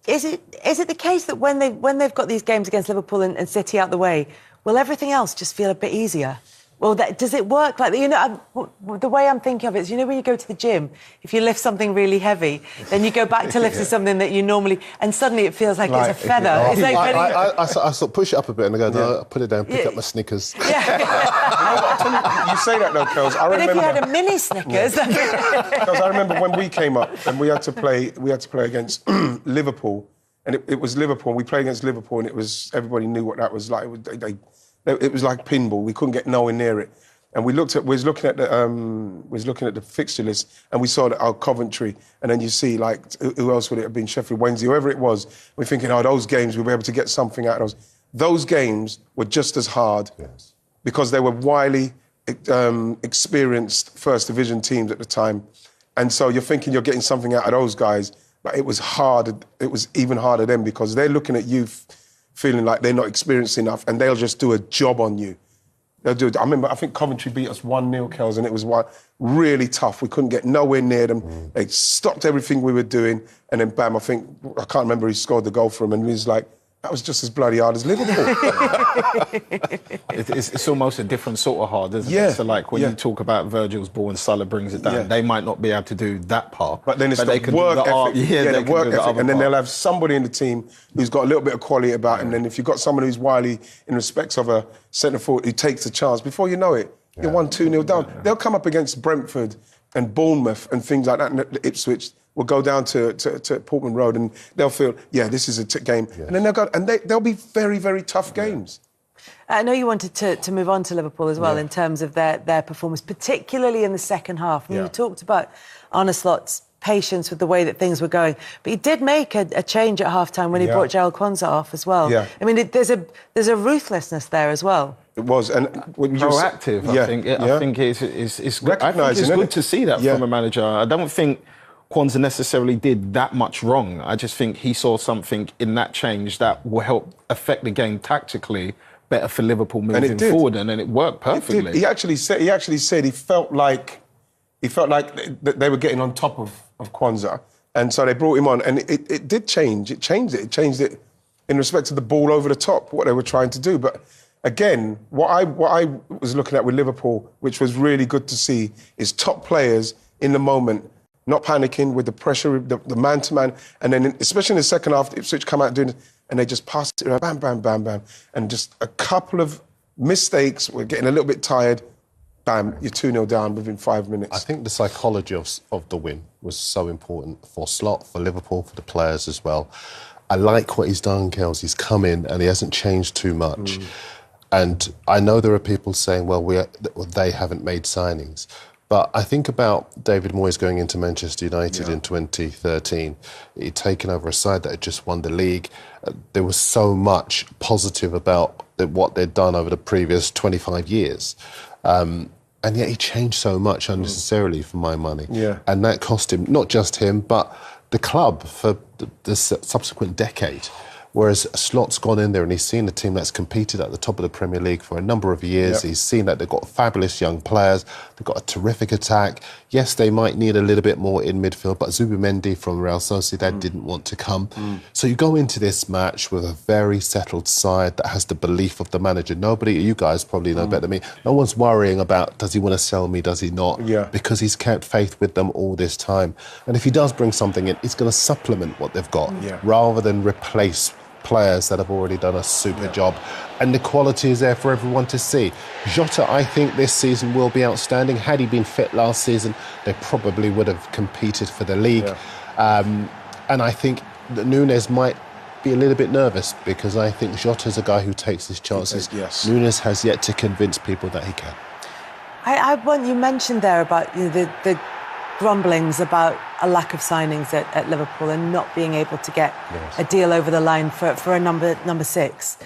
Is it the case that when they've got these games against Liverpool and City out the way, will everything else just feel a bit easier? Well, does it work like that? You know, the way I'm thinking of it is, you know, when you go to the gym, if you lift something really heavy, then you go back to lifting something that you normally, and suddenly it feels like it's a feather. It's like I sort of push it up a bit and I go, no, put it down, pick up my Snickers. Yeah. You say that though, Kels. I remember. But if you had a mini Snickers, Kels, I remember when we came up and we had to play against Liverpool, and it was Liverpool. And we played against Liverpool, and it was everybody knew what that was like. It was like pinball. We couldn't get nowhere near it. And we was looking at the fixture list, and we saw that our Coventry, and then you see like who else would it have been? Sheffield Wednesday, whoever it was. We're thinking, oh, those games we'll be able to get something out of those. Those games were just as hard because they were wily, experienced First Division teams at the time, and so you're thinking you're getting something out of those guys, but it was hard. It was even harder then because they're looking at you feeling like they're not experienced enough, and they'll just do a job on you. They'll do it. I remember, I think Coventry beat us 1-0, Kels, and it was really tough. We couldn't get nowhere near them. They stopped everything we were doing, and then bam, I can't remember who scored the goal for them, and he was like, that was just as bloody hard as Liverpool. It's almost a different sort of hard, isn't it? So like when you talk about Virgil's ball and Salah brings it down, they might not be able to do that part. But then it's the work ethic. The work ethic. And then they'll have somebody in the team who's got a little bit of quality about him. And then if you've got someone who's wily in respects of a centre-forward who takes a chance, before you know it, you're 1-2-0 down. They'll come up against Brentford and Bournemouth and things like that, and Ipswich will go down to Portman Road and they'll feel, this is a game. Yes. And then they'll be very, very tough games. I know you wanted to move on to Liverpool as well in terms of their performance, particularly in the second half. You talked about Arne Slot's patience with the way that things were going, but he did make a change at half-time when he brought Jarell Quansah off as well. I mean, there's a ruthlessness there as well. It was, and proactive. I think it's good to see that from a manager. I don't think Quansah necessarily did that much wrong. I just think he saw something in that change that will help affect the game tactically better for Liverpool moving forward, and then it worked perfectly. He actually said he felt like they were getting on top of Quansah, and so they brought him on, and it did change. It changed it in respect to the ball over the top, what they were trying to do. But again, what I was looking at with Liverpool, which was really good to see, is top players in the moment, not panicking with the pressure, the man-to-man, and then especially in the second half, Ipswich come out doing it, and they just passed it around, bam, bam, bam, bam, and just a couple of mistakes, we're getting a little bit tired, bam, you're 2-0 down within 5 minutes. I think the psychology of the win was so important for Slot, for Liverpool, for the players as well. I like what he's done, Kels. He's come in and he hasn't changed too much. And I know there are people saying, well, they haven't made signings. But I think about David Moyes going into Manchester United in 2013. He'd taken over a side that had just won the league. There was so much positive about what they'd done over the previous 25 years. And yet he changed so much unnecessarily for my money. And that cost him, not just him, but the club for the subsequent decade. Whereas Slot's gone in there and he's seen a team that's competed at the top of the Premier League for a number of years. He's seen that they've got fabulous young players. They've got a terrific attack. Yes, they might need a little bit more in midfield, but Zubimendi from Real Sociedad didn't want to come. So you go into this match with a very settled side that has the belief of the manager. You guys probably know better than me. No one's worrying about, does he want to sell me, does he not? Because he's kept faith with them all this time. And if he does bring something in, it's going to supplement what they've got rather than replace players that have already done a super job, and the quality is there for everyone to see. Jota, I think this season will be outstanding. Had he been fit last season, they probably would have competed for the league. And I think that Nunes might be a little bit nervous because I think Jota's a guy who takes his chances. Nunes has yet to convince people that he can. You mentioned there about the grumblings about a lack of signings at Liverpool and not being able to get a deal over the line for a number 6.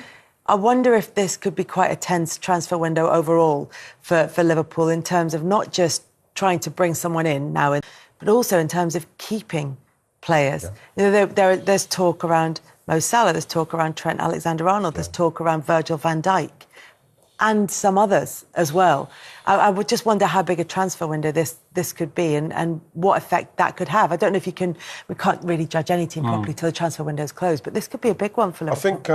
I wonder if this could be quite a tense transfer window overall for Liverpool in terms of not just trying to bring someone in now, but also in terms of keeping players. There's talk around Mo Salah, there's talk around Trent Alexander-Arnold, there's talk around Virgil van Dijk. and some others as well. I would just wonder how big a transfer window this could be and what effect that could have. I don't know if we can't really judge any team properly till the transfer window is closed, but this could be a big one for Liverpool. I think,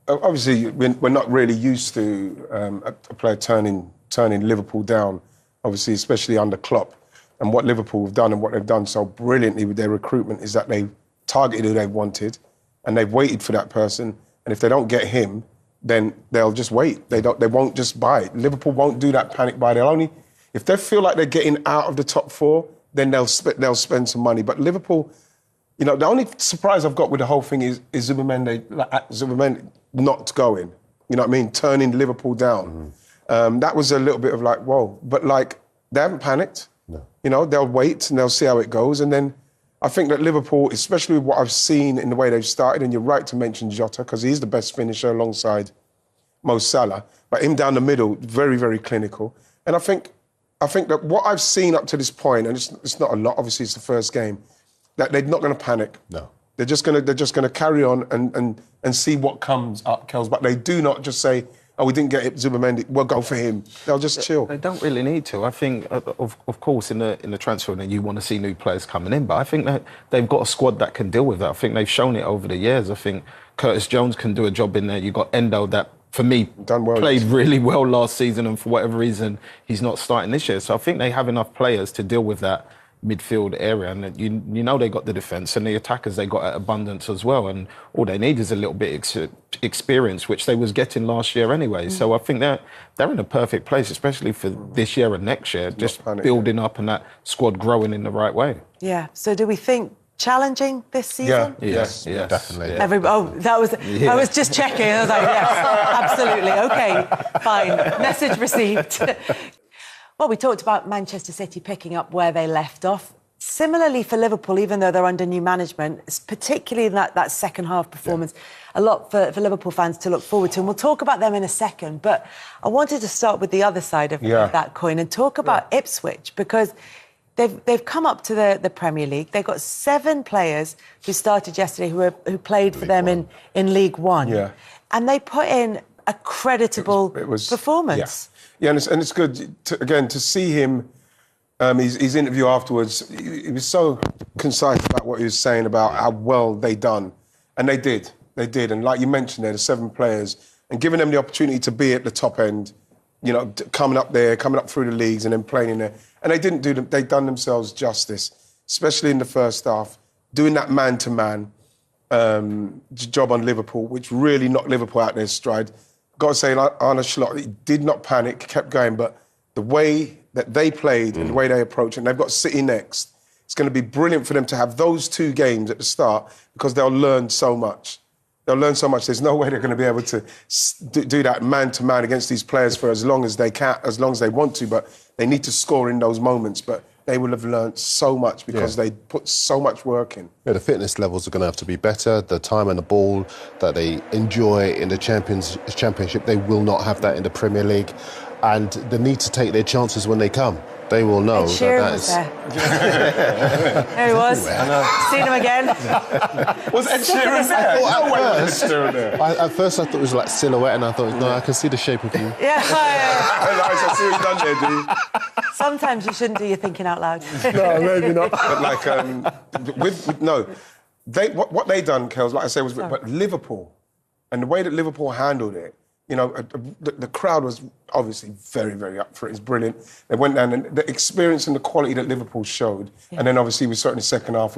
obviously, we're not really used to a player turning Liverpool down, obviously, especially under Klopp. And what Liverpool have done and what they've done so brilliantly with their recruitment is that they've targeted who they wanted and they've waited for that person. And if they don't get him, then they'll just wait. They won't just buy it. Liverpool won't do that panic buy. They'll only, if they feel like they're getting out of the top four, then they'll spend some money. But Liverpool, the only surprise I've got with the whole thing is Zubimendi not going. You know what I mean? Turning Liverpool down. That was a little bit of like, whoa. But they haven't panicked. No. They'll wait and they'll see how it goes. And then I think that Liverpool, especially with what I've seen in the way they've started, and you're right to mention Jota, because he's the best finisher alongside Mo Salah, but him down the middle, very, very clinical. And I think that what I've seen up to this point, and it's not a lot, obviously it's the first game, that they're not going to panic. No. They're just going to carry on and see what comes up, Kels. But they do not just say, oh, we didn't get it, Zubimendi, we'll go for him. They'll just chill. They don't really need to. I think, of course, in the transfer window, you want to see new players coming in, but I think that they've got a squad that can deal with that. I think they've shown it over the years. I think Curtis Jones can do a job in there. You've got Endo that, for me, played really well last season, and for whatever reason, he's not starting this year. So I think they have enough players to deal with that midfield area, and you know they got the defence and the attackers, they got at abundance as well, and all they need is a little bit experience, which they was getting last year anyway. So I think they're in a perfect place, especially for this year and next year, just building up and that squad growing in the right way. Yeah. So do we think challenging this season? Yes, definitely. Yeah. I was just checking. I was like, yes, absolutely. Okay, fine. Message received. Well, we talked about Manchester City picking up where they left off. Similarly for Liverpool, even though they're under new management, particularly in that second half performance, a lot for Liverpool fans to look forward to. And we'll talk about them in a second. But I wanted to start with the other side of that coin and talk about Ipswich, because they've come up to the Premier League. They've got 7 players who started yesterday who played for them in League One. Yeah. And they put in a creditable performance. Yeah, and it's good, to see him, his interview afterwards, he was so concise about what he was saying about how well they done. And they did. And like you mentioned there, the 7 players, and giving them the opportunity to be at the top end, coming up through the leagues and then playing in there. And they'd done themselves justice, especially in the first half, doing that man-to-man job on Liverpool, which really knocked Liverpool out their stride. Got to say, Arne Slot, he did not panic, kept going, but the way that they played and the way they approach it, and they've got City next, it's going to be brilliant for them to have those 2 games at the start, because they'll learn so much. There's no way they're going to be able to do that man-to-man against these players for as long as they can, as long as they want to, but they need to score in those moments. But they will have learned so much because they put so much work in. Yeah, the fitness levels are going to have to be better. The time and the ball that they enjoy in the Championship, they will not have that in the Premier League. And the need to take their chances when they come. They will know that is... There he was. Seen him again. Was Ed Sheeran there? At first I thought it was like silhouette, and I thought, no, I can see the shape of you. Yeah. I see what you've done there, do you? Sometimes you shouldn't do your thinking out loud. No, maybe not. But what they done, Kels, like I say, was... But Liverpool, and the way that Liverpool handled it, the crowd was obviously very, very up for it. It's brilliant. They went down, and the experience and the quality that Liverpool showed, and then obviously we saw it in the second half.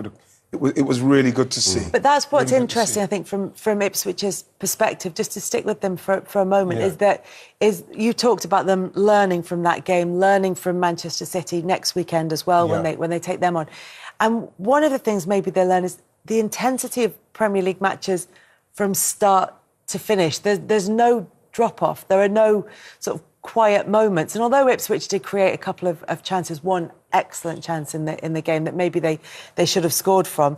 It was really good to see. But that's what's really interesting, I think, from Ipswich's perspective, just to stick with them for a moment, is you talked about them learning from that game, learning from Manchester City next weekend as well when they take them on. And one of the things maybe they learn is the intensity of Premier League matches from start to finish. There's no drop-off. There are no sort of quiet moments. And although Ipswich did create a couple of chances, one excellent chance in the game that maybe they should have scored from,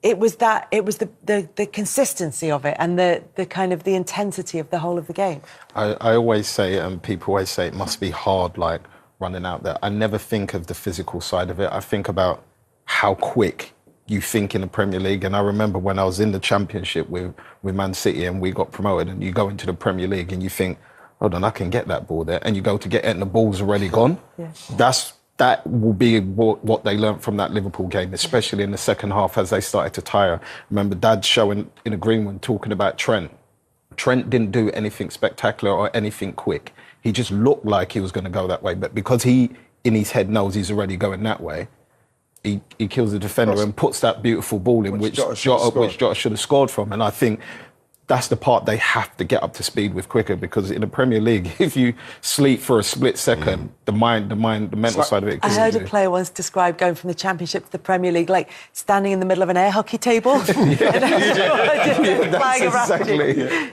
it was the consistency of it and the kind of the intensity of the whole of the game. I always say, and people always say, it must be hard, like, running out there. I never think of the physical side of it. I think about how quick you think in the Premier League. And I remember when I was in the Championship with Man City and we got promoted, and you go into the Premier League and you think, hold on, I can get that ball there, and you go to get it and the ball's already gone. Yeah. That will be what they learned from that Liverpool game, especially in the second half as they started to tire. Remember, Dad showing in a green one talking about Trent. Trent didn't do anything spectacular or anything quick. He just looked like he was going to go that way, but because he, in his head, knows he's already going that way, he kills the defender and puts that beautiful ball in, which Jota should have scored from. And I think that's the part they have to get up to speed with quicker, because in the Premier League, if you sleep for a split second, the mental side of it. I heard a player once describe going from the Championship to the Premier League like standing in the middle of an air hockey table.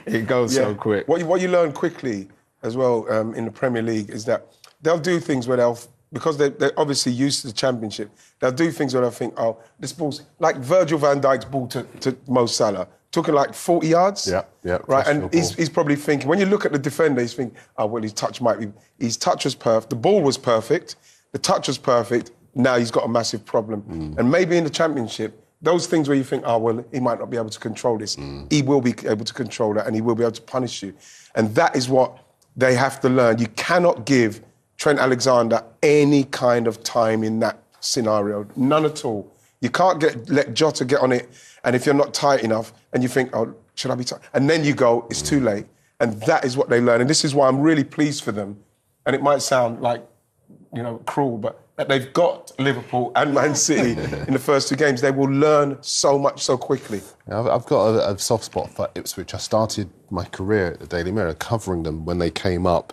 It goes so quick. What you learn quickly as well in the Premier League is that they'll do things where because they're obviously used to the Championship, they'll do things where they'll think, oh, this ball's like Virgil van Dijk's ball to Mo Salah. Took it like 40 yards. Yeah. Right, and he's probably thinking, when you look at the defender, he's thinking, oh, well, his touch was perfect. The ball was perfect. The touch was perfect. Now he's got a massive problem. And maybe in the Championship, those things where you think, oh, well, he might not be able to control this. He will be able to control that, and he will be able to punish you. And that is what they have to learn. You cannot give Trent Alexander any kind of time in that scenario. None at all. You can't let Jota get on it, and if you're not tight enough, and you think, oh, should I be tight? And then you go, it's too late. And that is what they learn. And this is why I'm really pleased for them. And it might sound like, cruel, but that they've got Liverpool and Man City in the first two games. They will learn so much so quickly. I've got a soft spot for Ipswich. I started my career at the Daily Mirror covering them when they came up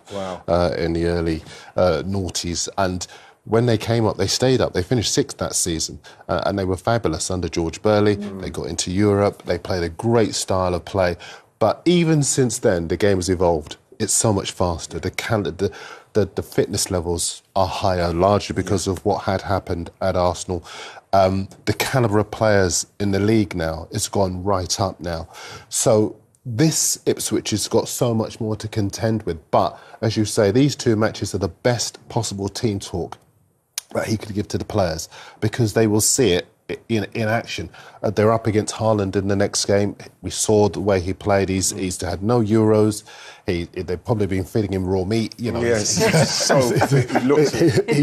in the early noughties. And when they came up, they stayed up. They finished sixth that season, and they were fabulous under George Burley. They got into Europe. They played a great style of play. But even since then, the game has evolved. It's so much faster. The fitness levels are higher, largely because of what had happened at Arsenal. The calibre of players in the league now has gone right up now. So this Ipswich has got so much more to contend with. But, as you say, these two matches are the best possible team talk that he could give to the players, because they will see it in action. They're up against Haaland in the next game. We saw the way he played. He's had no Euros. They've probably been feeding him raw meat. Yes. He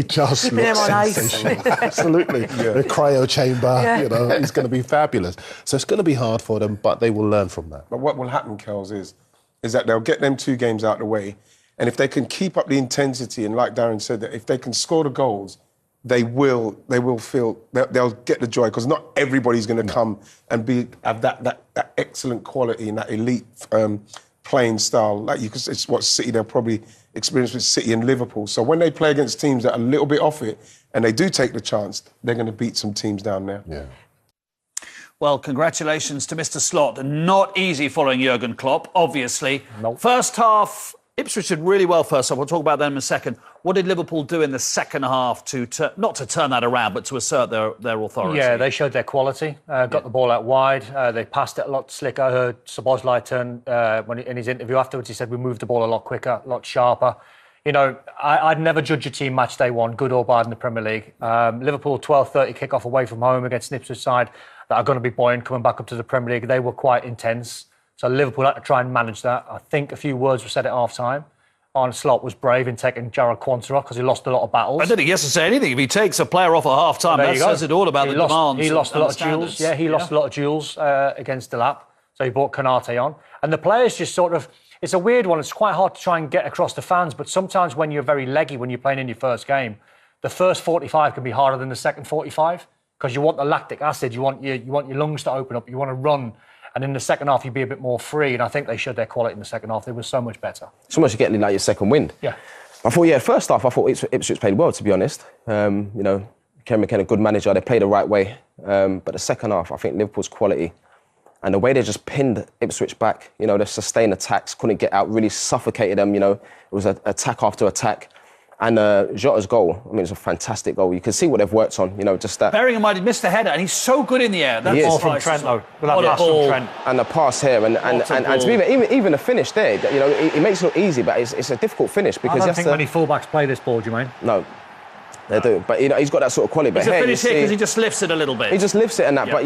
just looks sensational. Absolutely. The cryo chamber. He's going to be fabulous. So it's going to be hard for them, but they will learn from that. But what will happen, Kels, is that they'll get them two games out of the way, and if they can keep up the intensity, and like Darren said, that if they can score the goals, they'll get the joy, because not everybody's going to come and have that excellent quality and that elite playing style. It's what City, they'll probably experience with City and Liverpool. So when they play against teams that are a little bit off it, and they do take the chance, they're going to beat some teams down there. Yeah. Well, congratulations to Mr. Slot. Not easy following Jurgen Klopp, obviously. Nope. First half, Ipswich did really well first half. We'll talk about them in a second. What did Liverpool do in the second half not to turn that around, but to assert their authority? Yeah, they showed their quality. Got the ball out wide. They passed it a lot slicker. I heard Szoboszlai in his interview afterwards, he said we moved the ball a lot quicker, a lot sharper. I'd never judge a team match day one, good or bad in the Premier League. Liverpool 12:30 kick-off away from home against an Ipswich side that are going to be buoyant coming back up to the Premier League. They were quite intense. So Liverpool had to try and manage that. I think a few words were said at half-time. Arne Slot was brave in taking Jarrod Quansah off because he lost a lot of battles. I don't think he has to say anything. If he takes a player off at half-time, that says it all about the demands. He lost a lot of duels. Yeah, he lost a lot of duels against Delap. So he brought Konate on. And the players just sort of... It's a weird one. It's quite hard to try and get across to fans, but sometimes when you're very leggy, when you're playing in your first game, the first 45 can be harder than the second 45 because you want the lactic acid, you want your lungs to open up, you want to run. And in the second half, you'd be a bit more free. And I think they showed their quality in the second half. They were so much better. It's almost getting like your second wind. Yeah. I thought, first half, I thought Ipswich played well, to be honest. Kieran McKenna, good manager. They played the right way. But the second half, I think Liverpool's quality and the way they just pinned Ipswich back, they sustained attacks, couldn't get out, really suffocated them, It was attack after attack. And Jota's goal, it's a fantastic goal. You can see what they've worked on, just that. Bearing in mind, he missed the header, and he's so good in the air. That's all from Trent, though. Pass from Trent. And the pass here, and to be even the finish there, it makes it look easy, but it's a difficult finish because I don't think many fullbacks play this ball, Jermaine. No, they do. But he's got that sort of quality. It's a finish here because he just lifts it a little bit. He just lifts it and that. Yeah. But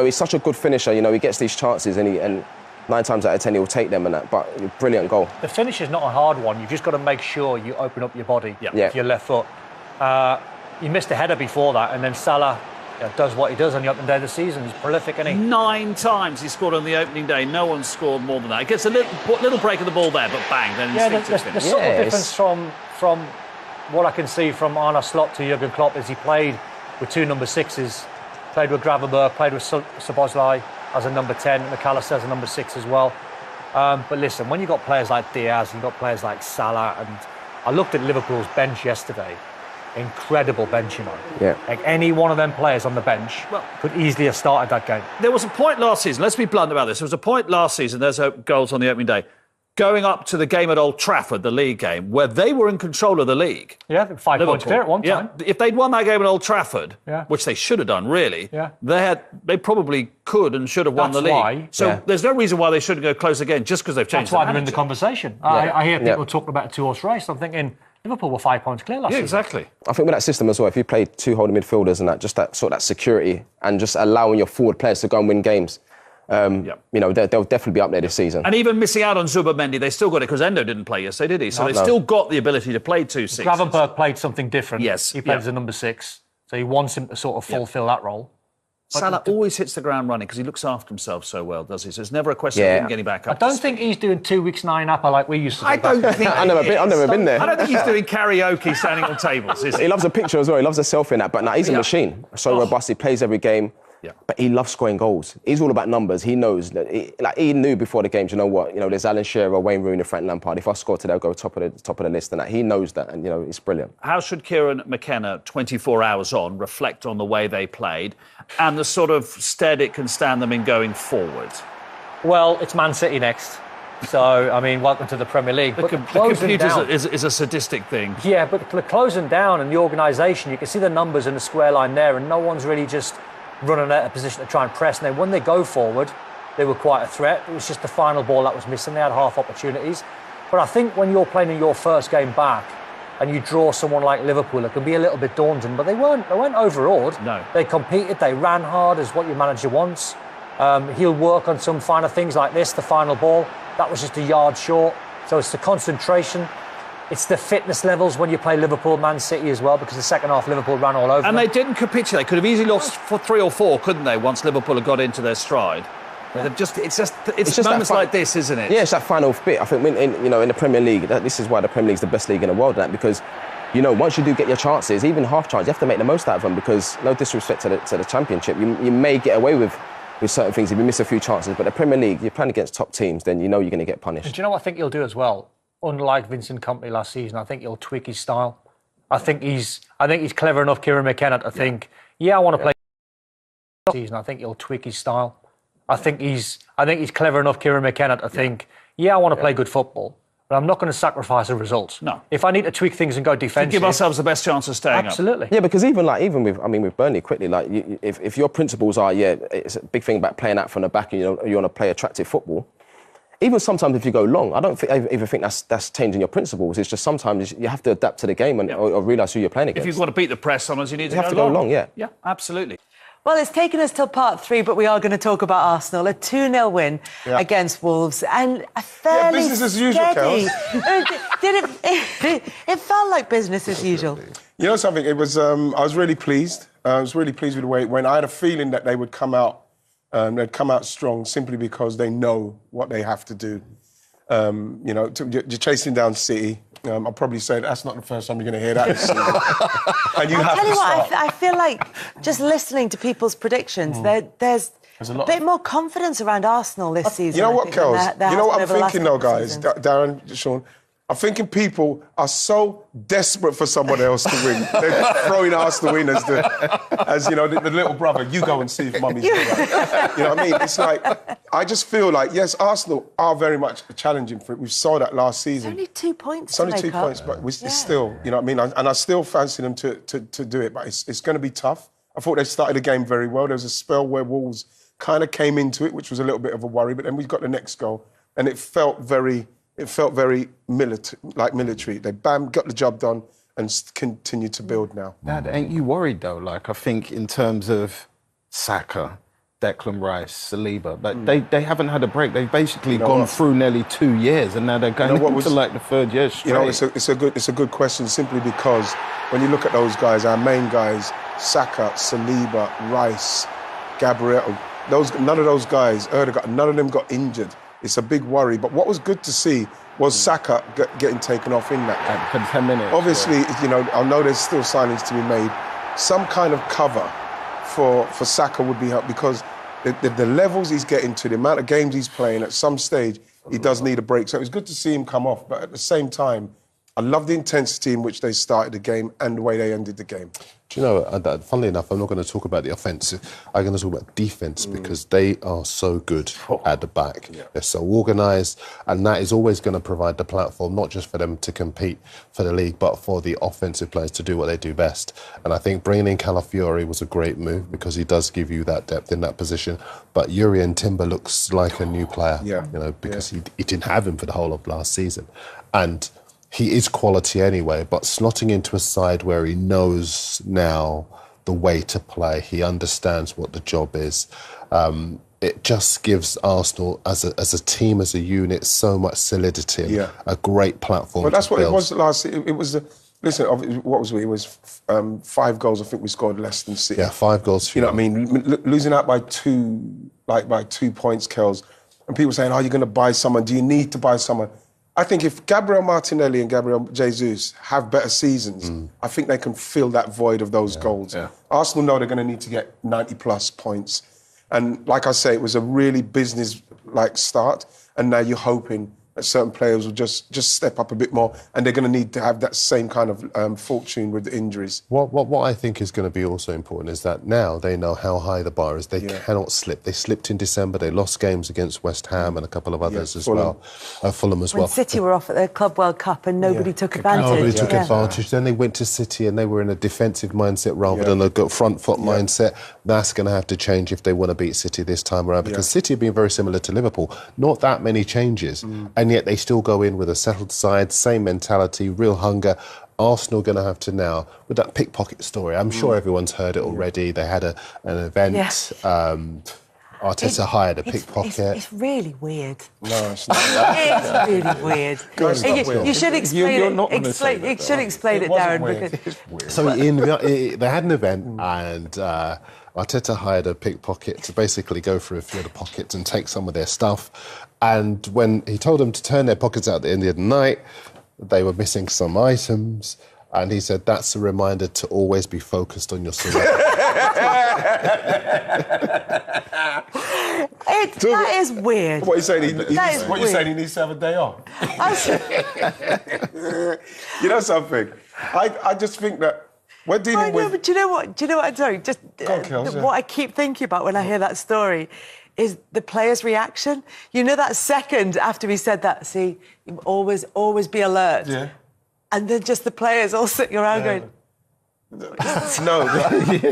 he's such a good finisher. He gets these chances and 9 times out of 10 he'll take them and that. But brilliant goal. The finish is not a hard one. You've just got to make sure you open up your body with your left foot. He missed a header before that, and then Salah does what he does on the opening day of the season. He's prolific, isn't he? 9 times he scored on the opening day. No one scored more than that. It gets a little break of the ball there, but bang, then the sort of difference from what I can see from Arne Slot to Jurgen Klopp is he played with 2 number 6s, played with Gravenberch, played with Szoboszlai as a number 10, McAllister as a number 6 as well. But listen, when you've got players like Diaz, you've got players like Salah, and I looked at Liverpool's bench yesterday. Incredible bench, you know. Yeah. Like any one of them players on the bench could easily have started that game. There was a point last season, let's be blunt about this, there was a point last season, there's goals on the opening day, going up to the game at Old Trafford, the league game, where they were in control of the league. Yeah, 5 points clear at one time. If they'd won that game at Old Trafford, which they should have done, really, they probably could and should have won the league. So there's no reason why they shouldn't go close again, just because they've changed That's why they're in the conversation. I hear people talking about a 2-horse race. I'm thinking, Liverpool were 5 points clear last season. Exactly. I think with that system as well, if you play 2 holding midfielders and that, just that sort of that security and just allowing your forward players to go and win games, you know, they'll definitely be up there this season. And even missing out on Zubomendi, they still got it because Endo didn't play yesterday, did he? So they still got the ability to play 2 6s. Gravenberch played something different. Yes. He played as a number 6, so he wants him to sort of fulfil that role. Salah always hits the ground running because he looks after himself so well, does he? So it's never a question of him getting back up. I don't think he's doing 2 weeks 9 upper like we used to do. I don't think I've never been there. I don't think he's doing karaoke standing on tables, is he? He loves a picture as well. He loves a selfie in that. But he's a machine. So robust. He plays every game. Yeah. But he loves scoring goals. He's all about numbers. He knows that. He knew before the games. You know what? You know, there's Alan Shearer, Wayne Rooney, Frank Lampard. If I score today, I'll go top of the list. And that he knows that. And you know, it's brilliant. How should Kieran McKenna, 24 hours on, reflect on the way they played and the sort of stead it can stand them in going forward? Well, it's Man City next. So, I mean, welcome to the Premier League. The computer is a sadistic thing. Yeah, but the closing down and the organisation, you can see the numbers in the square line there, and no one's really just running out of position to try and press. And then when they go forward, they were quite a threat. It was just the final ball that was missing. They had half opportunities. But I think when you're playing in your first game back and you draw someone like Liverpool, it can be a little bit daunting. But they weren't overawed. No. They competed. They ran hard as what your manager wants. He'll work on some finer things like this, the final ball. That was just a yard short. So it's the concentration. It's the fitness levels when you play Liverpool, Man City as well, because the second half Liverpool ran all over them. And they didn't capitulate. Could have easily lost for 3 or 4, couldn't they, once Liverpool had got into their stride? It's just moments like this, isn't it? Yeah, it's that final bit. I think in the Premier League, this is why the Premier League is the best league in the world, because you know, once you do get your chances, even half chance, you have to make the most out of them, because no disrespect to the Championship, you may get away with certain things if you miss a few chances, but the Premier League, you're playing against top teams, then you know you're going to get punished. And do you know what I think he'll do as well? Unlike Vincent Kompany last season, I think he'll tweak his style. I think he's clever enough, Kieran McKenna, to think, I want to play season. I think he'll tweak his style. I think he's clever enough, Kieran McKenna, to think, I want to play good football, but I'm not going to sacrifice the results. No. If I need to tweak things and go defensive, to give ourselves the best chance of staying absolutely. up. Yeah, because even with Burnley, quickly, if your principles are, it's a big thing about playing out from the back and you want to play attractive football. Even sometimes if you go long, I don't even think that's changing your principles. It's just sometimes you have to adapt to the game or realise who you're playing against. If you want to beat the press, sometimes you need to have to go long. Yeah, absolutely. Well, it's taken us till part 3, but we are going to talk about Arsenal. A 2-0 win against Wolves and a fairly business as usual, steady... It felt like business as usual. You know something? It was. I was really pleased. I was really pleased with the way it went. I had a feeling that they would come out. They'd come out strong simply because they know what they have to do. You're chasing down City. I'll probably say that's not the first time you're going to hear that this season. And I'll tell you what, I feel like just listening to people's predictions, there's a bit more confidence around Arsenal this season. You know what, Kels? You know what I'm thinking though, guys? Darren, Sean? I'm thinking people are so desperate for someone else to win. They're throwing Arsenal in as the little brother. You go and see if mummy's all right. You know what I mean? It's like, I just feel like, yes, Arsenal are very much challenging for it. We saw that last season. It's only 2 points. It's only 2 points, but it's still, you know what I mean? And I still fancy them to do it, but it's going to be tough. I thought they started the game very well. There was a spell where Wolves kind of came into it, which was a little bit of a worry, but then we got the next goal, and it felt very military. They got the job done and continue to build now. Dad, ain't you worried though? Like, I think in terms of Saka, Declan Rice, Saliba, but they haven't had a break. They've basically gone through nearly 2 years, and now they're going into like the third year straight. You know, it's a good question simply because when you look at those guys, our main guys, Saka, Saliba, Rice, Gabriel, none of those guys, none of them got injured. It's a big worry. But what was good to see was Saka getting taken off in that game. For 10 minutes. Obviously, you know, I know there's still signings to be made. Some kind of cover for Saka would be helpful because the levels he's getting to, the amount of games he's playing, at some stage, he does need a break. So it was good to see him come off. But at the same time, I love the intensity in which they started the game and the way they ended the game. Do you know, funnily enough, I'm not going to talk about the offence. I'm going to talk about defence because they are so good at the back. Yeah. They're so organised, and that is always going to provide the platform, not just for them to compete for the league, but for the offensive players to do what they do best. And I think bringing in Calafiori was a great move because he does give you that depth in that position. But Yuri and Timber looks like a new player, you know, because he didn't have him for the whole of last season. And he is quality anyway, but slotting into a side where he knows now the way to play, he understands what the job is. It just gives Arsenal as a team, as a unit, so much solidity and a great platform. But that's what build. It was last. It was. Listen, what was it? It was 5 goals. I think we scored less than City. Yeah, 5 goals. You know what I mean? Losing out by 2 points, Kells, and people saying, "Are you going to buy someone? Do you need to buy someone?" I think if Gabriel Martinelli and Gabriel Jesus have better seasons, I think they can fill that void of those goals. Yeah. Arsenal know they're going to need to get 90-plus points. And like I say, it was a really business-like start, and now you're hoping that certain players will just step up a bit more, and they're going to need to have that same kind of fortune with the injuries. What I think is going to be also important is that now they know how high the bar is. They cannot slip. They slipped in December. They lost games against West Ham and a couple of others as well. Fulham as well. When City were off at the Club World Cup and nobody took advantage. Nobody took advantage. Then they went to City and they were in a defensive mindset rather than a front foot mindset. That's going to have to change if they want to beat City this time around because City have been very similar to Liverpool. Not that many changes. And yet they still go in with a settled side, same mentality, real hunger. Arsenal going to have to now, with that pickpocket story, I'm sure everyone's heard it already. They had an event. Arteta hired a pickpocket. It's really weird. No, it's not. It's really weird. You should explain it. You should explain it, Darren. Because so they had an event and Arteta hired a pickpocket to basically go through a few of the pockets and take some of their stuff. And when he told them to turn their pockets out at the end of the night, they were missing some items. And he said, that's a reminder to always be focused on your surroundings. That is weird. What are you saying? He needs to have a day off? You know something? I just think that we're dealing with... But do you know what I'm sorry? Just what I keep thinking about when I hear that story is the player's reaction. You know that second after he said that, see, always be alert. Yeah. And then just the players all sitting around going... No,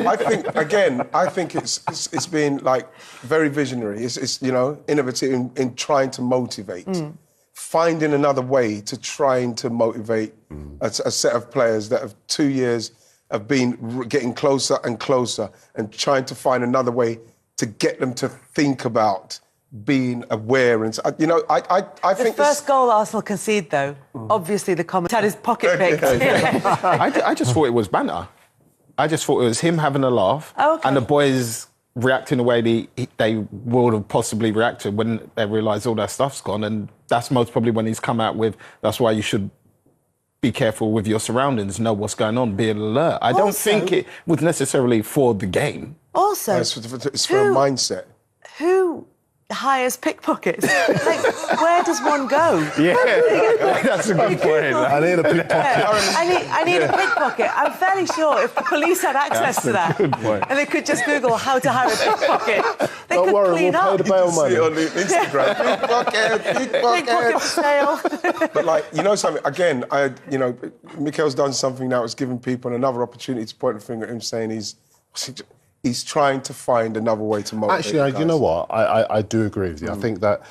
I think it's been like very visionary. It's innovative in trying to motivate, finding another way to trying to motivate a set of players that have 2 years have been getting closer and closer and trying to find another way to get them to think about being aware. And I think the first goal Arsenal concede, though, obviously the comment had his pocket picked. I just thought it was banter. I just thought it was him having a laugh and the boys reacting the way they would have possibly reacted when they realise all their stuff's gone. And that's most probably when he's come out with, that's why you should be careful with your surroundings, know what's going on, be alert. I don't think it was necessarily for the game. Also, it's for a mindset. Who hires pickpockets? Like, where does one go? Yeah, that's a good point. I need a pickpocket. I need a pickpocket. I'm fairly sure if the police had access to that and they could just Google how to hire a pickpocket, they could clean up. We'll pay the bail money. On the Instagram. Pickpocket for sale. But like, you know something, again, Mikel's done something now that's given people another opportunity to point a finger at him saying he's trying to find another way to motivate. Actually, you know what? I do agree with you. I think that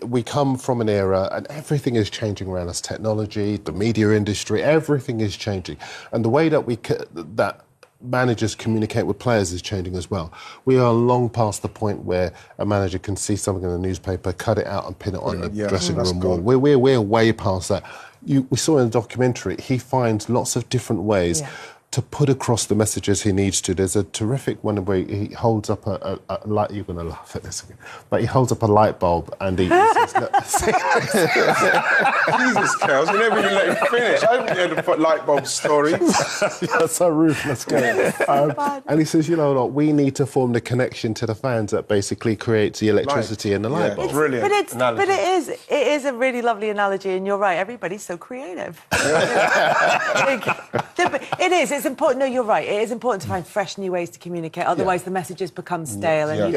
we come from an era and everything is changing around us. Technology, the media industry, everything is changing. And the way that managers communicate with players is changing as well. We are long past the point where a manager can see something in the newspaper, cut it out and pin it on the dressing room wall. We're way past that. We saw in the documentary, he finds lots of different ways to put across the messages he needs to. There's a terrific one where he holds up a light. You're going to laugh at this again, but he holds up a light bulb and he says, Jesus, Kels, you never even let him finish. I haven't heard the light bulb story. That's so ruthless, and he says, you know what, we need to form the connection to the fans that basically creates the electricity in the light bulb. Brilliant. But it is a really lovely analogy, and you're right. Everybody's so creative. It is. It's important. No, you're right. It is important to find fresh new ways to communicate. Otherwise, the messages become stale, and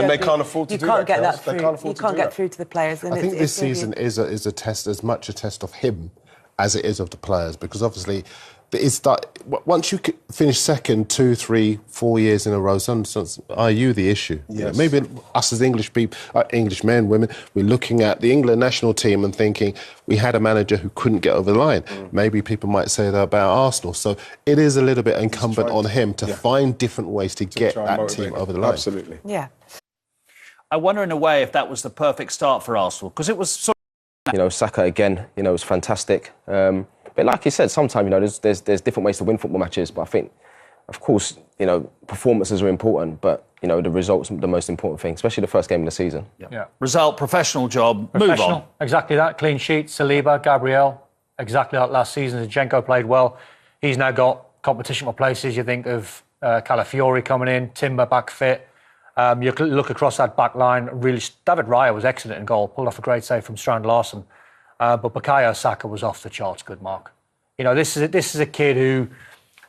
they can't afford to do that. You can't get that through. You can't get through to the players. And I think this season is a test, as much a test of him as it is of the players, because obviously it's that once you finish second 2, 3, 4 years in a row, sometimes are you the issue? Yes. You know, maybe us as English people, English men, women, we're looking at the England national team and thinking we had a manager who couldn't get over the line. Maybe people might say that about Arsenal. So it is a little bit incumbent on him to find different ways to get that team over the line. Absolutely. Yeah. I wonder, in a way, if that was the perfect start for Arsenal, because it was sort of... You know, Saka again, you know, was fantastic. But like you said, sometimes, you know, there's different ways to win football matches. But I think, of course, you know, performances are important, but, you know, the results are the most important thing, especially the first game of the season. Yeah. Result, professional job, move on. Exactly that. Clean sheet, Saliba, Gabriel, exactly like last season. Zinchenko played well. He's now got competition for places. You think of Calafiori coming in, Timber back fit. You look across that back line. Really, David Raya was excellent in goal, pulled off a great save from Strand Larsen. But Bukayo Saka was off the charts good, Mark. You know, this is a kid who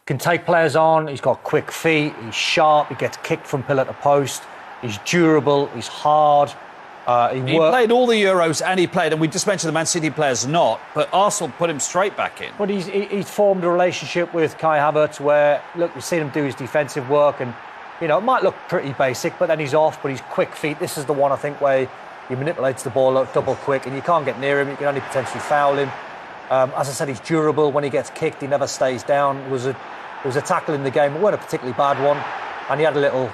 can take players on. He's got quick feet. He's sharp. He gets kicked from pillar to post. He's durable. He's hard. He played all the Euros, and he played, and we just mentioned the Man City players not, but Arsenal put him straight back in. But he's formed a relationship with Kai Havertz where, look, we've seen him do his defensive work, and, you know, it might look pretty basic, but then he's off, but he's quick feet. This is the one, I think, where he manipulates the ball double quick, and you can't get near him. You can only potentially foul him. As I said, he's durable. When he gets kicked, he never stays down. There was a tackle in the game. It wasn't a particularly bad one, and he had a little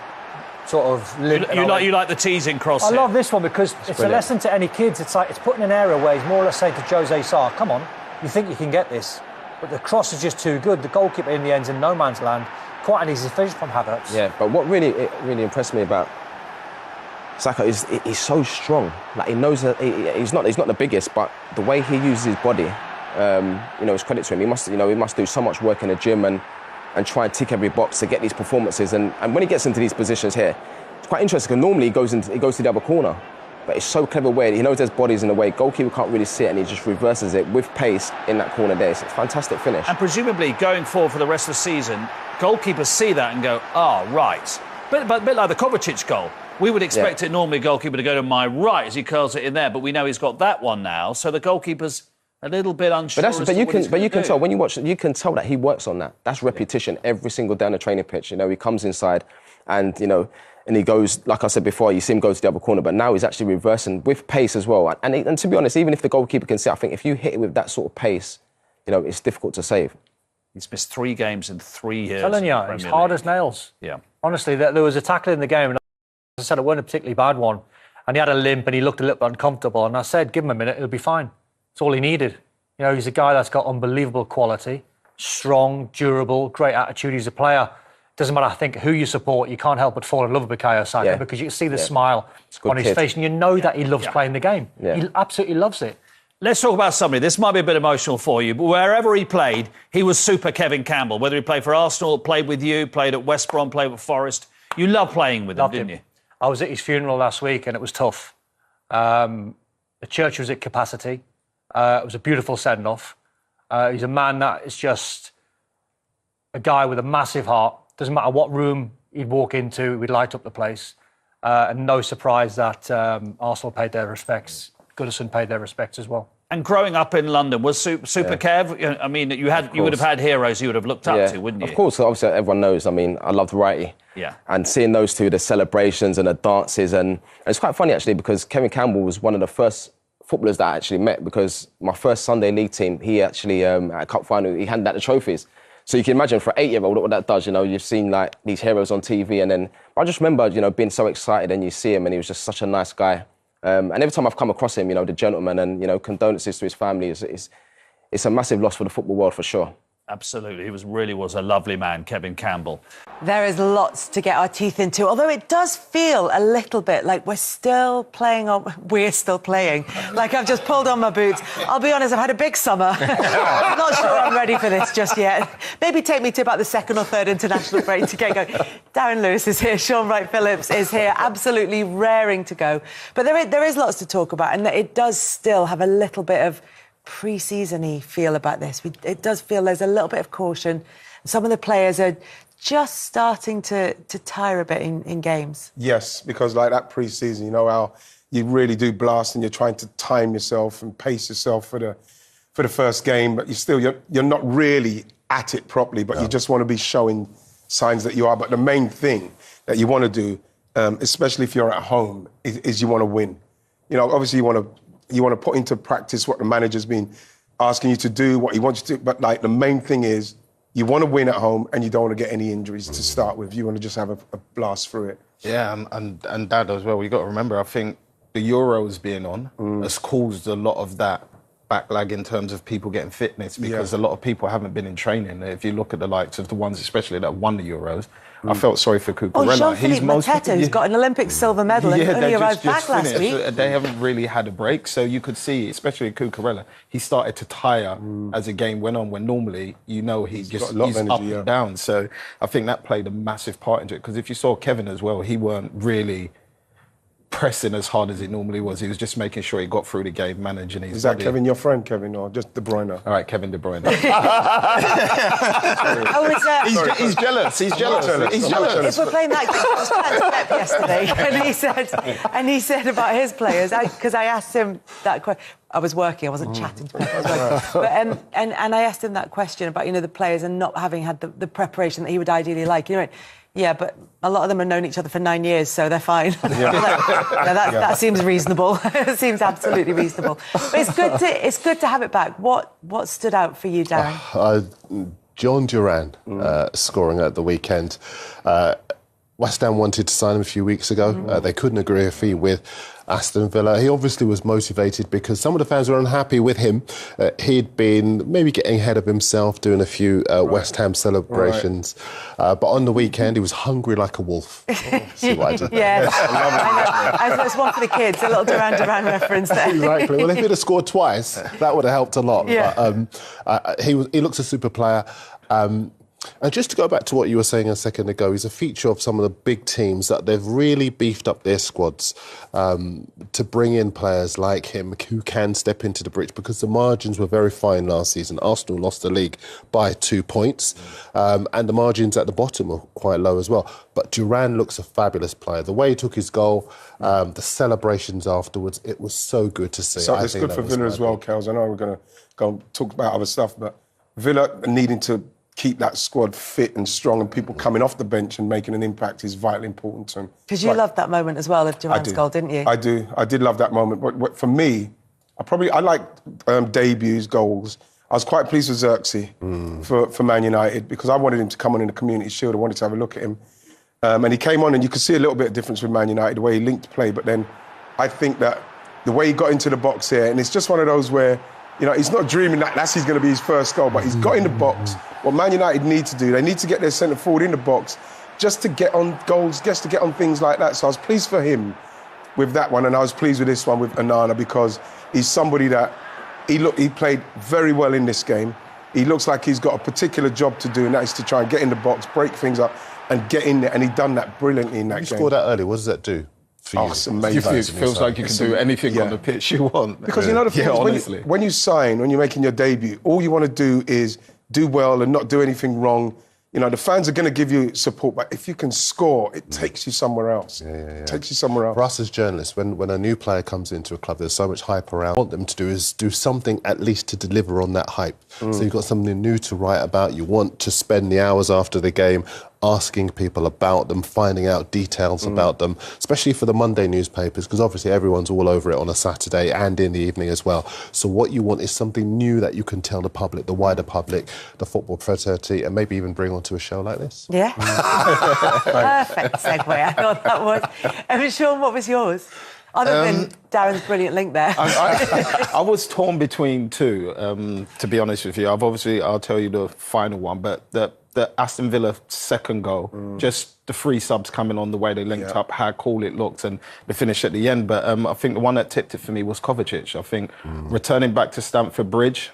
sort of limp. You like the teasing cross. I love this one because it's a lesson to any kids. It's like it's put in an area where he's more or less saying to Jose Sarr, "Come on, you think you can get this?" But the cross is just too good. The goalkeeper in the end's in no man's land. Quite an easy finish from Havertz. Yeah, but what really impressed me about Saka is he's so strong. Like, he knows that he's not the biggest, but the way he uses his body, you know, it's credit to him. He must do so much work in the gym and try and tick every box to get these performances. And when he gets into these positions here, it's quite interesting because normally he goes to the other corner, but it's so clever where he knows there's bodies in the way. Goalkeeper can't really see it, and he just reverses it with pace in that corner there. It's a fantastic finish. And presumably going forward for the rest of the season, goalkeepers see that and go, right. But a bit like the Kovacic goal. We would expect it normally, a goalkeeper to go to my right as he curls it in there, but we know he's got that one now, so the goalkeeper's a little bit unsure. But you can tell when you watch it, you can tell that he works on that. That's repetition every single day on the training pitch. You know, he comes inside, and you know, and he goes, like I said before, you see him go to the other corner, but now he's actually reversing with pace as well. And to be honest, even if the goalkeeper can see, I think if you hit it with that sort of pace, you know, it's difficult to save. He's missed 3 games in 3 years. I'm telling you, he's hard as nails. Yeah. Honestly, there was a tackle in the game, and as I said, it wasn't a particularly bad one. And he had a limp, and he looked a little bit uncomfortable. And I said, give him a minute, it'll be fine. That's all he needed. You know, he's a guy that's got unbelievable quality, strong, durable, great attitude. He's a player. Doesn't matter, I think, who you support, you can't help but fall in love with Bukayo Saka because you can see the smile on his face, and you know that he loves playing the game. Yeah. He absolutely loves it. Let's talk about somebody. This might be a bit emotional for you, but wherever he played, he was super Kevin Campbell. Whether he played for Arsenal, played with you, played at West Brom, played with Forest. You loved playing with him, didn't you? I was at his funeral last week, and it was tough. The church was at capacity. It was a beautiful send-off. He's a man that is just a guy with a massive heart. Doesn't matter what room he'd walk into, we'd light up the place. And no surprise that Arsenal paid their respects. Goodison paid their respects as well. And growing up in London, was Super Kev? I mean, you would have had heroes you would have looked up to, wouldn't you? Of course, obviously everyone knows. I mean, I loved Wright. Yeah. And seeing those two, the celebrations and the dances, and it's quite funny actually because Kevin Campbell was one of the first footballers that I actually met, because my first Sunday league team, he actually at a cup final, he handed out the trophies. So you can imagine for an 8-year-old what that does. You know, you've seen like these heroes on TV, and then I just remember, you know, being so excited, and you see him, and he was just such a nice guy. And every time I've come across him, you know, the gentleman, and you know, condolences to his family. It's a massive loss for the football world for sure. Absolutely. He really was a lovely man, Kevin Campbell. There is lots to get our teeth into, although it does feel a little bit like we're still playing. Like I've just pulled on my boots. I'll be honest, I've had a big summer. I'm not sure I'm ready for this just yet. Maybe take me to about the second or third international break to get going. Darren Lewis is here, Sean Wright-Phillips is here, absolutely raring to go. But there is lots to talk about, and it does still have a little bit of pre-season-y feel about this. It does feel there's a little bit of caution. Some of the players are just starting to tire a bit in games. Yes, because like that pre-season, you know how you really do blast and you're trying to time yourself and pace yourself for the first game, but you're not really at it properly, but you just want to be showing signs that you are. But the main thing that you want to do, especially if you're at home, is you want to win. You know, obviously you want to put into practice what the manager's been asking you to do, what he wants you to do. But like the main thing is you want to win at home and you don't want to get any injuries to start with. You want to just have a blast through it. Yeah, and Dad as well. You got to remember, I think the Euros being on has caused a lot of that backlag in terms of people getting fitness, because a lot of people haven't been in training. If you look at the likes of the ones especially that won the Euros, I felt sorry for Cucurella. Jean-Philippe Mateta, who's got an Olympic silver medal and only arrived back last week. They haven't really had a break, so you could see, especially Cucurella, he started to tire as the game went on, when normally, you know, he's energy, up and down. So I think that played a massive part into it, because if you saw Kevin as well, he weren't really pressing as hard as he normally was. He was just making sure he got through the game, managing his body. Kevin your friend, Kevin, or just De Bruyne? All right, Kevin De Bruyne. He's jealous. He's jealous. He's jealous. If we're playing that game, I was chatting to Pep yesterday, and he said about his players, because I asked him that question. I was working, I wasn't chatting to Pep, I was working. But, and I asked him that question about, you know, the players and not having had the preparation that he would ideally like. You know, yeah, but a lot of them have known each other for 9 years, so they're fine. That seems reasonable. It seems absolutely reasonable. But it's good to have it back. What stood out for you, Darren? John Duran scoring at the weekend. West Ham wanted to sign him a few weeks ago. They couldn't agree a fee with Aston Villa. He obviously was motivated because some of the fans were unhappy with him. He'd been maybe getting ahead of himself, doing a few West Ham celebrations. But on the weekend, he was hungry like a wolf. See what I did there? Yeah, I know. It's one for the kids, a little Duran Duran reference there. Exactly. Well, if he'd have scored twice, that would have helped a lot. Yeah. But, he looks a super player. And just to go back to what you were saying a second ago, he's a feature of some of the big teams that they've really beefed up their squads to bring in players like him who can step into the breach, because the margins were very fine last season. Arsenal lost the league by 2 points and the margins at the bottom were quite low as well. But Duran looks a fabulous player. The way he took his goal, the celebrations afterwards, it was so good to see. So it's good for Villa as well, Kels. I know we're going to go and talk about other stuff, but Villa needing to keep that squad fit and strong, and people coming off the bench and making an impact is vitally important to him. Because you loved that moment as well of Duran's goal, didn't you? I do. I did love that moment. But for me, I like debuts, goals. I was quite pleased with Xerxes for Man United, because I wanted him to come on in the Community Shield. I wanted to have a look at him. And he came on and you could see a little bit of difference with Man United, the way he linked play. But then I think that the way he got into the box here, and it's just one of those where, you know, he's not dreaming that that's going to be his first goal, but he's got in the box. What Man United need to do, they need to get their centre forward in the box just to get on goals, just to get on things like that. So I was pleased for him with that one, and I was pleased with this one with Onana, because he's somebody that he played very well in this game. He looks like he's got a particular job to do, and that is to try and get in the box, break things up, and get in there. And he done that brilliantly in that game. You scored that early. What does that do? It's amazing. It feels like you can do anything on the pitch you want. Because you know the thing is, when you sign, when you're making your debut, all you want to do is do well and not do anything wrong. You know, the fans are going to give you support, but if you can score, it takes you somewhere else. It takes you somewhere else. For us as journalists, when a new player comes into a club, there's so much hype around. What you want them to do is do something at least to deliver on that hype. So you've got something new to write about. You want to spend the hours after the game asking people about them, finding out details about them, especially for the Monday newspapers, because obviously everyone's all over it on a Saturday and in the evening as well. So what you want is something new that you can tell the public, the wider public, the football fraternity, and maybe even bring onto a show like this. Yeah. Perfect segue. I thought that was. Sean, what was yours? Other than Darren's brilliant link there. I was torn between two, to be honest with you. I'll tell you the final one, but the Aston Villa second goal, just the three subs coming on, the way they linked up, how cool it looked, and the finish at the end. But I think the one that tipped it for me was Kovacic. I think returning back to Stamford Bridge,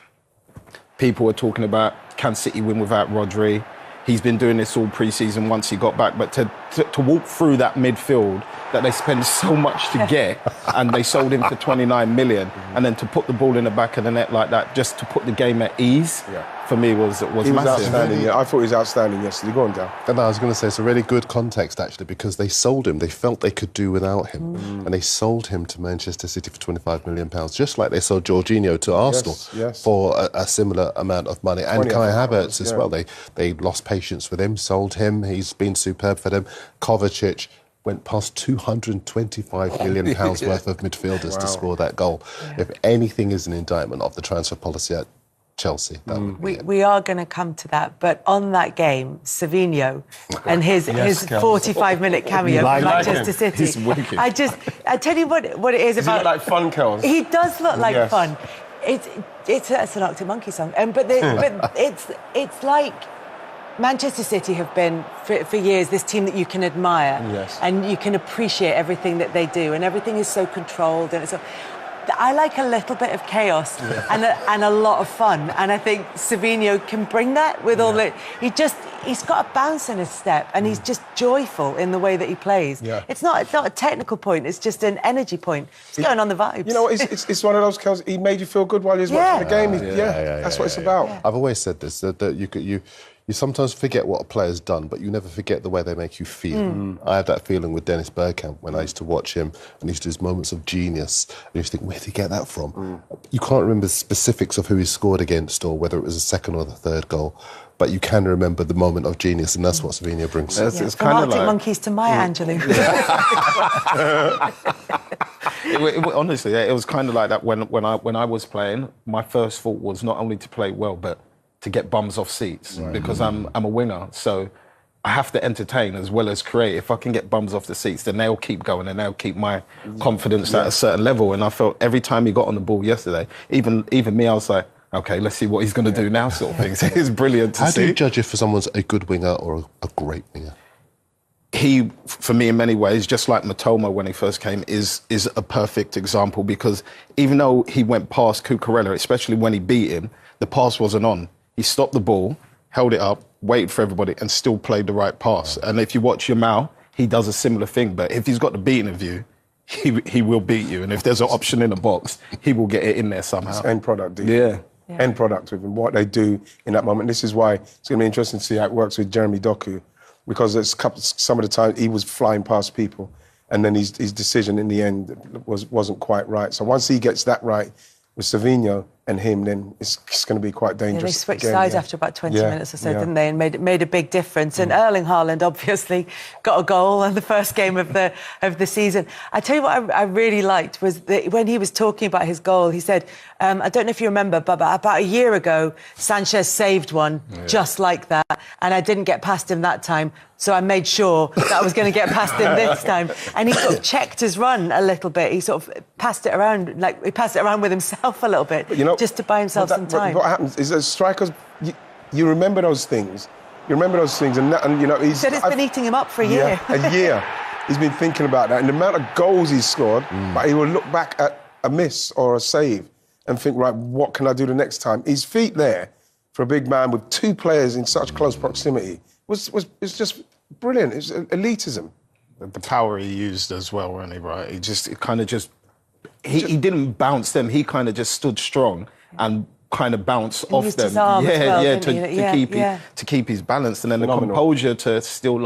people were talking about, can City win without Rodri? He's been doing this all pre-season once he got back, but to walk through that midfield that they spend so much to get, and they sold him for 29 million, and then to put the ball in the back of the net like that, just to put the game at ease, for me was massive. Outstanding. Yeah, I thought he was outstanding yesterday. Go on, Dal. And I was going to say, it's a really good context, actually, because they sold him. They felt they could do without him. And they sold him to Manchester City for £25 million, just like they sold Jorginho to Arsenal for a similar amount of money. And Kai Havertz as well. They lost patience with him, sold him. He's been superb for them. Kovacic went past £225 million worth of midfielders to score that goal. If anything is an indictment of the transfer policy at Chelsea, that would be it. We are going to come to that, but on that game, Savinho and his 45-minute cameo for Manchester City. He's wicked. I tell you what it is about. Does he look like fun, Kels? He does look like fun. It's an Arctic Monkey song, but it's like Manchester City have been, for years, this team that you can admire and you can appreciate everything that they do, and everything is so controlled. And I like a little bit of chaos and a lot of fun, and I think Savinho can bring that with all the... He's got a bounce in his step, and he's just joyful in the way that he plays. Yeah. It's not a technical point, it's just an energy point. It's going on the vibes. You know, it's one of those, Kels, he made you feel good while he was watching the game. That's what it's about. I've always said this, that you sometimes forget what a player's done, but you never forget the way they make you feel. I had that feeling with Dennis Bergkamp when I used to watch him, and he used to do his moments of genius. And you used to think, where did he get that from? You can't remember the specifics of who he scored against or whether it was the second or the third goal, but you can remember the moment of genius, and that's what Savinho brings. It's kind of Arctic Monkeys to Maya Angelou. Honestly, it was kind of like that when I was playing. My first thought was not only to play well, but to get bums off seats, because I'm a winger, so I have to entertain as well as create. If I can get bums off the seats, then they'll keep going and they'll keep my confidence at a certain level. And I felt every time he got on the ball yesterday, even me, I was like, okay, let's see what he's going to do now, sort of thing. So it's brilliant to see. How do you judge if someone's a good winger or a great winger? He, for me, in many ways, just like Matoma when he first came, is a perfect example, because even though he went past Cucurella, especially when he beat him, the pass wasn't on. He stopped the ball, held it up, waited for everybody, and still played the right pass. And if you watch Yamal, he does a similar thing. But if he's got the beating of you, he will beat you. And if there's an option in the box, he will get it in there somehow. It's end product, end product with him, what they do in that moment. This is why it's going to be interesting to see how it works with Jeremy Doku, because some of the time he was flying past people, and then his decision in the end wasn't quite right. So once he gets that right with Savinho and him, then it's going to be quite dangerous. They switched sides after about 20 minutes or so, didn't they? And made a big difference. And Erling Haaland obviously got a goal in the first game of the season. I tell you what I really liked was that when he was talking about his goal, he said, I don't know if you remember, but about a year ago, Sanchez saved one just like that, and I didn't get past him that time. So I made sure that I was going to get past him this time. And he sort of checked his run a little bit. He sort of passed it around, he passed it around with himself a little bit, just to buy himself some time. What happens is, as strikers, you remember those things. You remember those things, and he said it's been eating him up for a year. A year. He's been thinking about that, and the amount of goals he's scored. But he will look back at a miss or a save and think, right, what can I do the next time? His feet there for a big man with two players in such close proximity was just brilliant. It was elitism. The power he used as well, wasn't he, right? He didn't bounce them. He kind of just stood strong and kind of bounced off them. His arm to keep his balance, and then the composure to still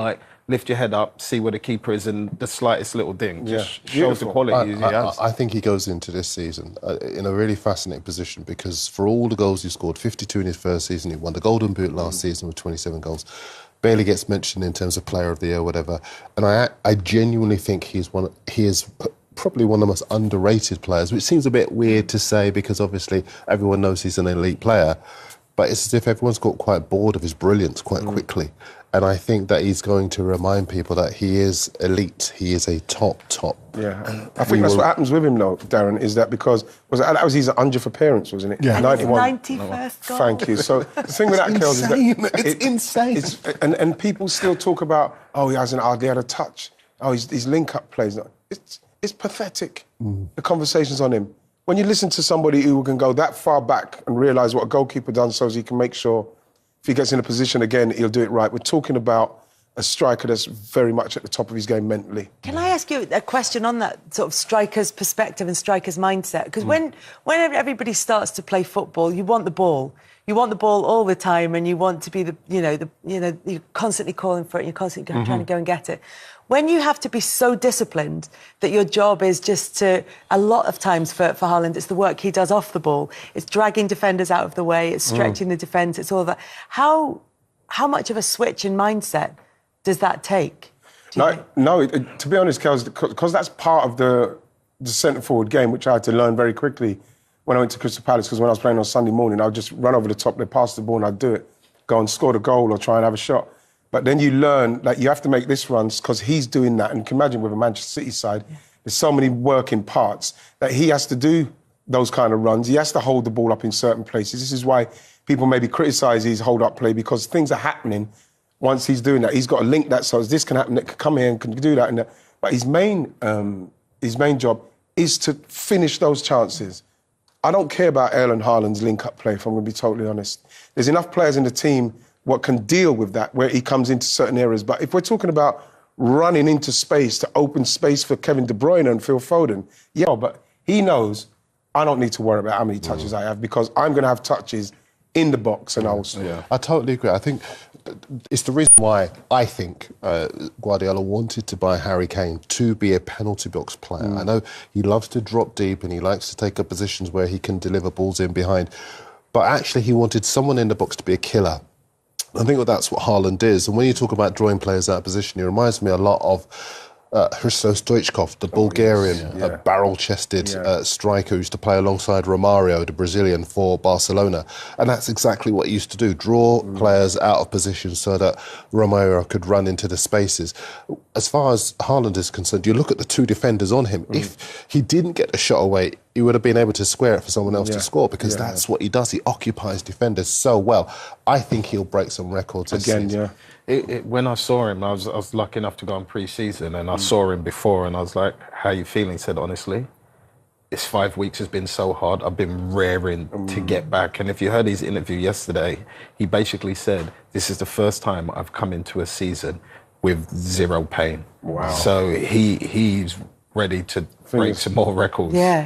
lift your head up, see where the keeper is, and the slightest little thing just shows the quality he has. I think he goes into this season in a really fascinating position, because for all the goals he scored, 52 in his first season, he won the Golden Boot last season with 27 goals. barely gets mentioned in terms of player of the year or whatever. And I genuinely think he is probably one of the most underrated players, which seems a bit weird to say because obviously everyone knows he's an elite player. But it's as if everyone's got quite bored of his brilliance quite quickly. And I think that he's going to remind people that he is elite. He is a top. Yeah, I think that's what happens with him, though, Darren, is that because that was his 100th appearance, wasn't it? Yeah, 91st goal. Thank you. So the thing with that, Kels, is that it's insane. And people still talk about, he hasn't hardly had a touch. His link-up plays. It's pathetic. The conversations on him. When you listen to somebody who can go that far back and realise what a goalkeeper does so he can make sure if he gets in a position again, he'll do it right. We're talking about a striker that's very much at the top of his game mentally. Can I ask you a question on that sort of striker's perspective and striker's mindset? Because when everybody starts to play football, you want the ball. You want the ball all the time, and you want to be you're constantly calling for it. You're constantly trying to go and get it. When you have to be so disciplined that your job is just to, a lot of times for Haaland, it's the work he does off the ball. It's dragging defenders out of the way. It's stretching the defence. It's all that. How much of a switch in mindset does that take? No. To be honest, Kels, because that's part of the centre-forward game, which I had to learn very quickly when I went to Crystal Palace, because when I was playing on Sunday morning, I would just run over the top, they'd pass the ball and I'd do it, go and score the goal or try and have a shot. But then you learn that you have to make this runs because he's doing that. And you can imagine with a Manchester City side, there's so many working parts that he has to do those kind of runs. He has to hold the ball up in certain places. This is why people maybe criticise his hold-up play, because things are happening once he's doing that. He's got to link that so this can happen, it can come here and can do that. And but his main job is to finish those chances. I don't care about Erling Haaland's link-up play, if I'm going to be totally honest. There's enough players in the team what can deal with that, where he comes into certain areas. But if we're talking about running into space to open space for Kevin De Bruyne and Phil Foden, but he knows I don't need to worry about how many touches I have because I'm going to have touches in the box and I'll score. Yeah. I totally agree. I think it's the reason why I think Guardiola wanted to buy Harry Kane to be a penalty box player. I know he loves to drop deep and he likes to take up positions where he can deliver balls in behind, but actually he wanted someone in the box to be a killer. I think that's what Haaland is. And when you talk about drawing players out of position, he reminds me a lot of Hristo Stoichkov, the Bulgarian, barrel-chested striker who used to play alongside Romario, the Brazilian, for Barcelona. And that's exactly what he used to do, draw players out of position so that Romario could run into the spaces. As far as Haaland is concerned, you look at the two defenders on him. If he didn't get the shot away, he would have been able to square it for someone else to score because that's what he does. He occupies defenders so well. I think he'll break some records this season. When I saw him, I was lucky enough to go on pre-season and I saw him before and I was like, how are you feeling? He said, honestly, this 5 weeks has been so hard. I've been raring to get back. And if you heard his interview yesterday, he basically said, this is the first time I've come into a season with zero pain. Wow. So he's ready to break some more records. Yeah.